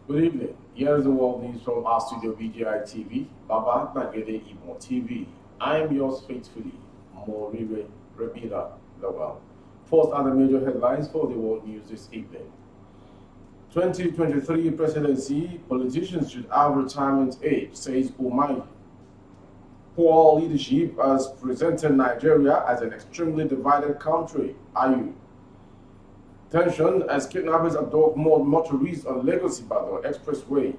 Good evening. Here is the world news from our studio VGI TV, Baba Nagede Imo TV. I am yours faithfully, Moriwe Rabina Lawal. First are the major headlines for the world news this evening. 2023 presidency, politicians should have retirement age, says Umai. Poor leadership has presented Nigeria as an extremely divided country, Ayu. Tension as kidnappers abduct more motorists on Lagos-Ibadan expressway.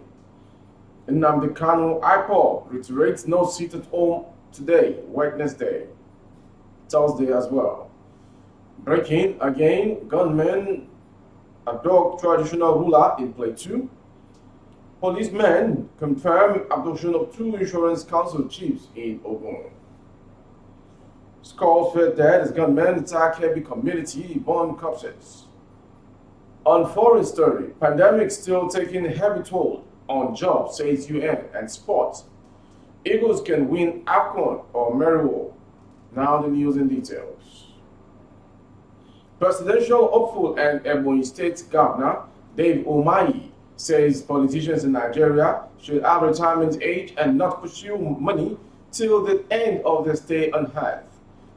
Nnamdi Kanu IPOB reiterates no seat at home today, Wednesday, Thursday as well. Breaking again, gunmen abduct traditional ruler in Plateau. Policemen confirm abduction of 2 insurance council chiefs in Ogun. Scores fell dead as gunmen attack heavy community, burn corpses. On foreign story, pandemic still taking a heavy toll on jobs, says UN, and sports. Eagles can win AFCON or Merrill. Now the news in details. Presidential hopeful and Ebonyi State Governor Dave Umahi says politicians in Nigeria should have retirement age and not pursue money till the end of their stay on earth.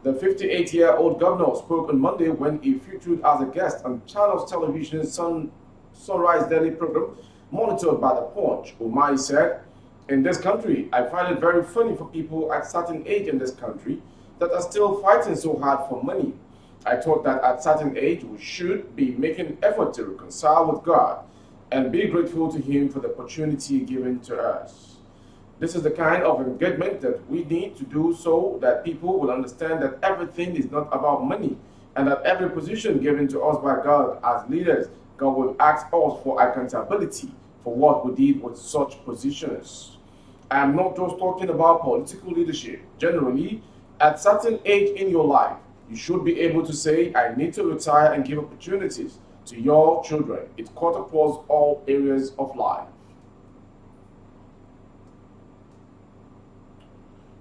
The 58-year-old governor spoke on Monday when he featured as a guest on Channels Television's Sunrise Daily program, monitored by The Punch. Umai said, "In this country, I find it very funny for people at certain age in this country that are still fighting so hard for money. I thought that at certain age we should be making an effort to reconcile with God and be grateful to Him for the opportunity given to us. This is the kind of engagement that we need to do so that people will understand that everything is not about money and that every position given to us by God as leaders, God will ask us for accountability for what we did with such positions. I am not just talking about political leadership. Generally, at certain age in your life, you should be able to say, I need to retire and give opportunities to your children. It cuts across all areas of life."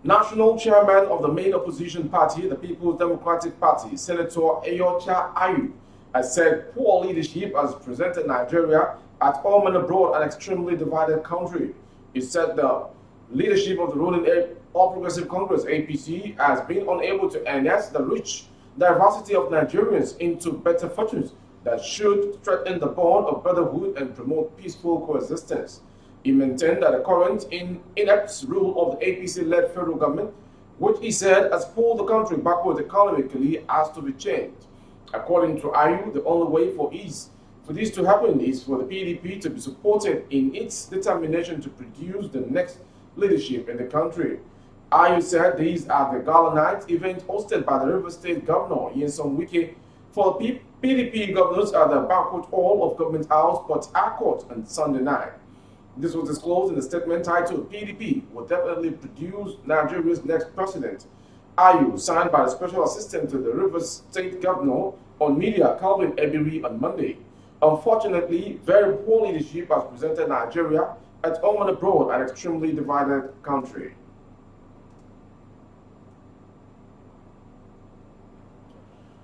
National chairman of the main opposition party, the People's Democratic Party, Senator Ayocha Ayu, has said poor leadership has presented Nigeria at home and abroad an extremely divided country. He said the leadership of the ruling All Progressive Congress (APC) has been unable to enhance the rich diversity of Nigerians into better fortunes that should strengthen the bond of brotherhood and promote peaceful coexistence. He maintained that the current inept rule of the APC-led federal government, which he said has pulled the country backwards economically, has to be changed. According to Ayu, the only way for this to happen is for the PDP to be supported in its determination to produce the next leadership in the country. Ayu said these are the Gala Night event hosted by the River State Governor Nyesom Wike for the PDP governors at the banquet hall of Government House, Port Harcourt on Sunday night. This was disclosed in a statement titled "PDP will definitely produce Nigeria's next president." Ayu, signed by the special assistant to the Rivers State Governor on media, Calvin Ebiri, on Monday. Unfortunately, very poor leadership has presented Nigeria at home and abroad an extremely divided country.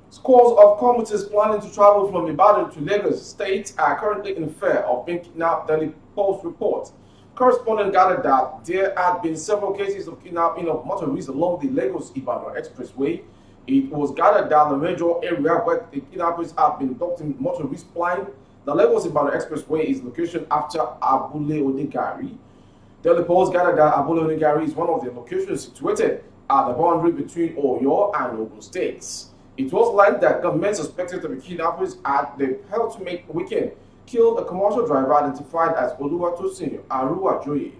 Scores of commuters planning to travel from Ibadan to Lagos State are currently in fear of being kidnapped, Daily Post report. Correspondent gathered that there had been several cases of kidnapping of motorists along the Lagos-Ibadan expressway. It was gathered that the major area where the kidnappers have been abducting motorists plying the Lagos-Ibadan expressway is location after Abule Onigari. Daily Post gathered that Abule Onigari is one of the locations situated at the boundary between Oyo and Ogun states. It was learned that gunmen suspected to be kidnappers at the Helpmate weekend killed a commercial driver identified as Oluwatosin Aruwajoye.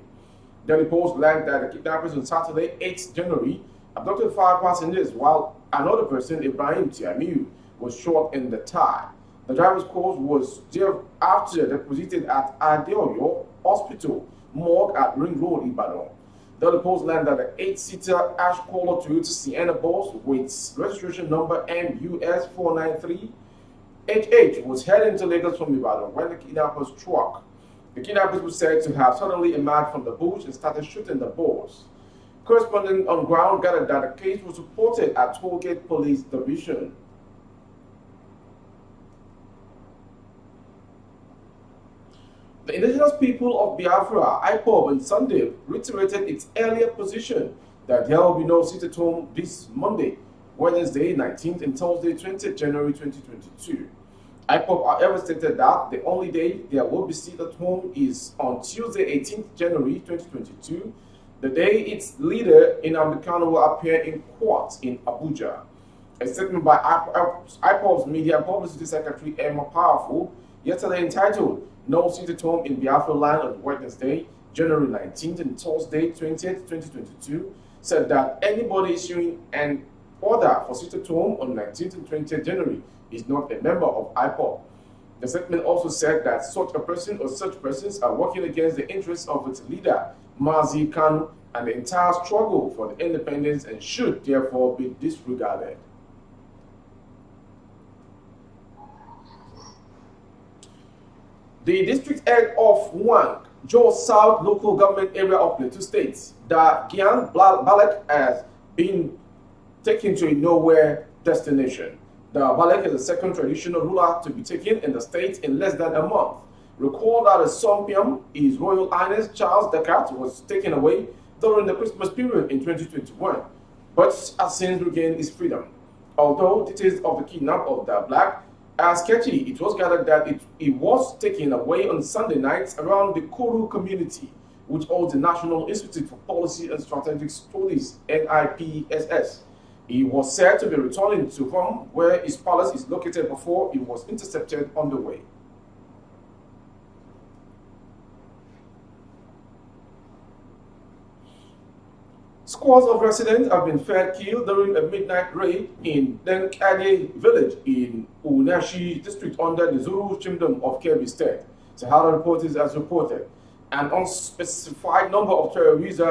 Daily Post learned that the kidnappers on Saturday, 8th January, abducted 5 passengers while another person, Ibrahim Tiamiu, was shot in the thigh. The driver's corpse was thereafter deposited at Adeoyo Hospital, morgue at Ring Road, Ibadan. The Post learned that the 8-seater ash-color Toyota Sienna bus with registration number MUS493HH was heading to Lagos from Ibadan when the kidnappers struck. The kidnappers were said to have suddenly emerged from the bush and started shooting the bus. Correspondent on ground gathered that the case was reported at Tollgate Police Division. The indigenous people of Biafra, IPOB, on Sunday reiterated its earlier position that there will be no sit-at-home this Monday, Wednesday 19th and Thursday 20th January 2022. IPOB, however, stated that the only day there will be sit-at-home is on Tuesday 18th January 2022, the day its leader Nnamdi Kanu will appear in court in Abuja. A statement by IPOB's Media and Publicity Secretary Emma Powerful yesterday entitled "No Sit-at-Home in Biafra Land" on Wednesday, January 19th and Thursday 20th, 2022 said that anybody issuing an order for sit-at-home on 19th and 20th January is not a member of IPOB. The statement also said that such a person or such persons are working against the interests of its leader, Mazi Kanu, and the entire struggle for the independence and should therefore be disregarded. The district head of Wang, Jos South local government area of Plateau State, that Gian Balek has been taken to a nowhere destination. The Balek is the second traditional ruler to be taken in the state in less than a month. Recall that at Sompiam, His Royal Highness Charles Descartes was taken away during the Christmas period in 2021, but has since regained his freedom. Although details of the kidnap of the Black are sketchy, it was gathered that it was taken away on Sunday night around the Kuru community, which holds the National Institute for Policy and Strategic Studies, NIPSS. He was said to be returning to home where his palace is located before he was intercepted on the way. Scores of residents have been found killed during a midnight raid in Denkade village in Unashi district under the Zulu Chiefdom of Kebbi State. Sahara Reporters has reported an unspecified number of terrorists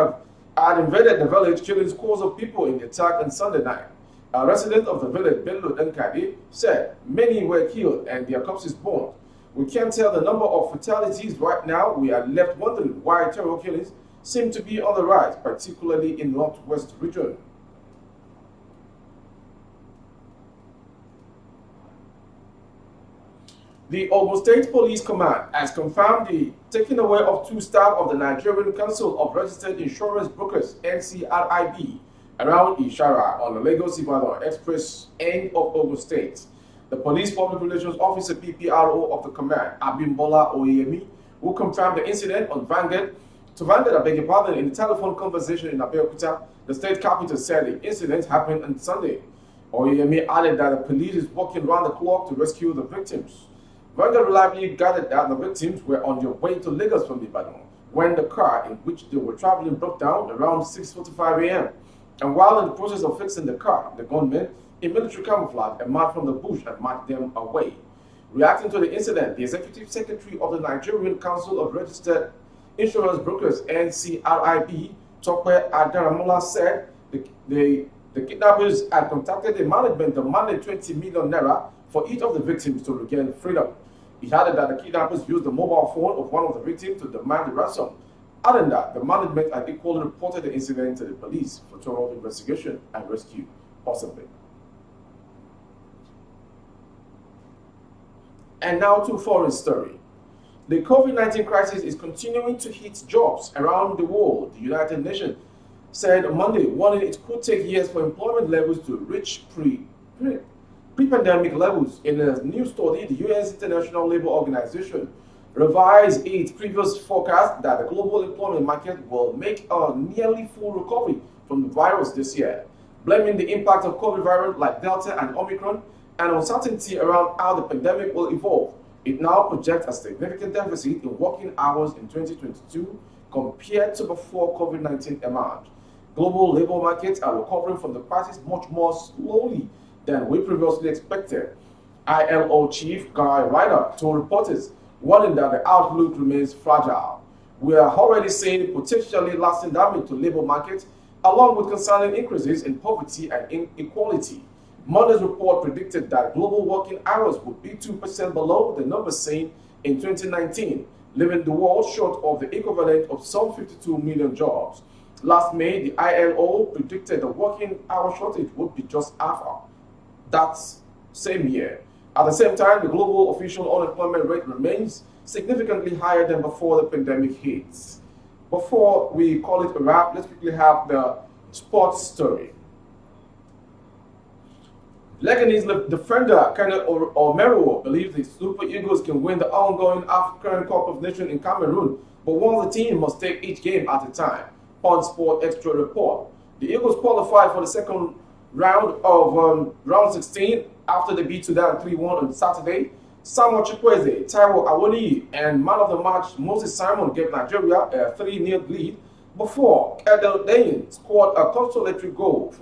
had invaded the village, killing scores of people in the attack on Sunday night. A resident of the village, Bello Denkade, said many were killed and their corpses burned. We can't tell the number of fatalities right now. We are left wondering why terror killings seem to be on the rise, particularly in the northwest region. The Ogun State Police Command has confirmed the taking away of 2 staff of the Nigerian Council of Registered Insurance Brokers (NCRIB) around Ishara on the Lagos-Ibadan Express end of Ogun State. The Police Public Relations Officer (PPRO) of the command, Abimbola Oyemi, who confirmed the incident on Vanguard, in the telephone conversation in Abeokuta, the state capital, said the incident happened on Sunday. Oyemi added that the police is working round the clock to rescue the victims. Vanguard reliably gathered that the victims were on their way to Lagos from Ibadan when the car in which they were traveling broke down around 6:45 a.m. And while in the process of fixing the car, the gunmen in military camouflage emerged from the bush and marched them away. Reacting to the incident, the Executive Secretary of the Nigerian Council of Registered Insurance Brokers (NCRIB), Tope Adaramola, said the kidnappers had contacted the management demanding 20 million naira for each of the victims to regain freedom. He added that the kidnappers used the mobile phone of one of the victims to demand the ransom, adding that the management had equally reported the incident to the police for thorough investigation and rescue, possibly. And now to foreign story. The COVID-19 crisis is continuing to hit jobs around the world. The United Nations said on Monday, warning it could take years for employment levels to reach pre-pandemic levels. In a new study, the U.S. International Labour Organization revised its previous forecast that the global employment market will make a nearly full recovery from the virus this year, blaming the impact of COVID variants like Delta and Omicron and uncertainty around how the pandemic will evolve. It now projects a significant deficit in working hours in 2022 compared to before COVID-19 emerged. Global labor markets are recovering from the crisis much more slowly than we previously expected. ILO Chief Guy Ryder told reporters, warning that the outlook remains fragile. We are already seeing potentially lasting damage to labor markets, along with concerning increases in poverty and inequality. Monday's report predicted that global working hours would be 2% below the numbers seen in 2019, leaving the world short of the equivalent of some 52 million jobs. Last May, the ILO predicted the working hour shortage would be just half that same year. At the same time, the global official unemployment rate remains significantly higher than before the pandemic hits. Before we call it a wrap, let's quickly have the sports story. Leganese defender Kenneth Omero believes the Super Eagles can win the ongoing African Cup of Nations in Cameroon, but warns the team must take each game at a time. Punch Sport Extra report. The Eagles qualified for the second round of round 16 after they beat Sudan 3-1 on Saturday. Samuel Chukwueze, Taiwo Awoniyi, and man of the match Moses Simon gave Nigeria a 3-0 lead before Edel Dayen scored a consolatory goal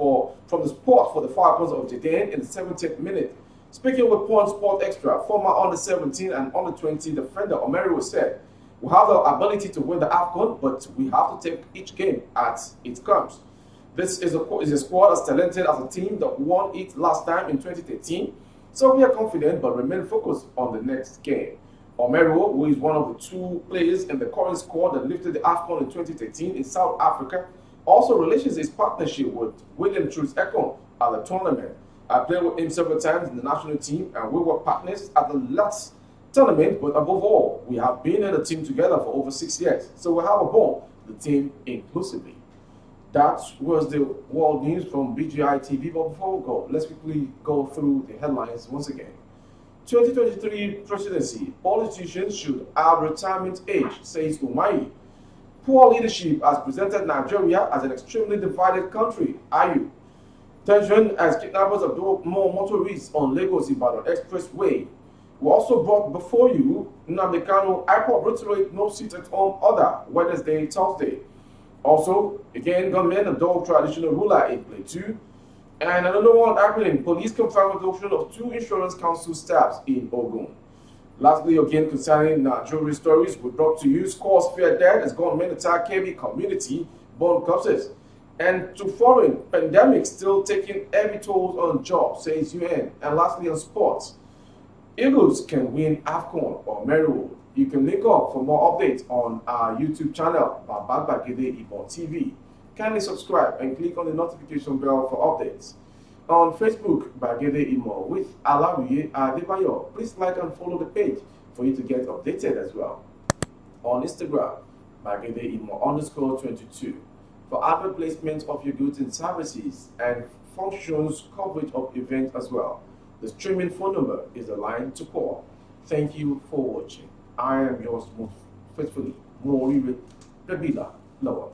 from the spot for the Falcons of Jordan in the 70th minute. Speaking with Punch Sport Extra, former under-17 and under-20 defender Omero said, "We have the ability to win the AFCON, but we have to take each game as it comes. This is a squad as talented as a team that won it last time in 2013, so we are confident but remain focused on the next game." Omero, who is one of the two players in the current squad that lifted the AFCON in 2013 in South Africa, also relishes his partnership with William Truth Ekong at the tournament. I played with him several times in the national team and we were partners at the last tournament, but above all, we have been in the team together for over 6 years, so we have a bond, the team inclusively. That was the world news from BGI TV, but before we go, let's quickly go through the headlines once again. 2023 presidency, politicians should have retirement age, says Umahi. Poor leadership has presented Nigeria as an extremely divided country, Ayu. Tension as kidnappers abduct more motorists on Lagos-Ibadan expressway. We also brought before you Nnamdi Kanu IPOB reiterate no seat at home order Wednesday, Thursday. Also, again, gunmen abduct traditional ruler in Plateau. And another one happening, police confirm abduction of 2 insurance council staffs in Ogun. Lastly, again, concerning jewelry stories, we brought to you scores fear dead as gunmen attack KB community, burn corpses. And to foreign, pandemic still taking heavy tolls on jobs, says UN. And lastly, on sports, Eagles can win AFCON or Meru. You can link up for more updates on our YouTube channel, Bagede TV. Kindly subscribe and click on the notification bell for updates. On Facebook, Bagede Imo with Alawiye Adebayo. Please like and follow the page for you to get updated as well. On Instagram, Bagede Imo _22 for advert placement of your goods and services and functions coverage of events as well. The streaming phone number is the line to call. Thank you for watching. I am yours most faithfully, Mori Prebila Lower.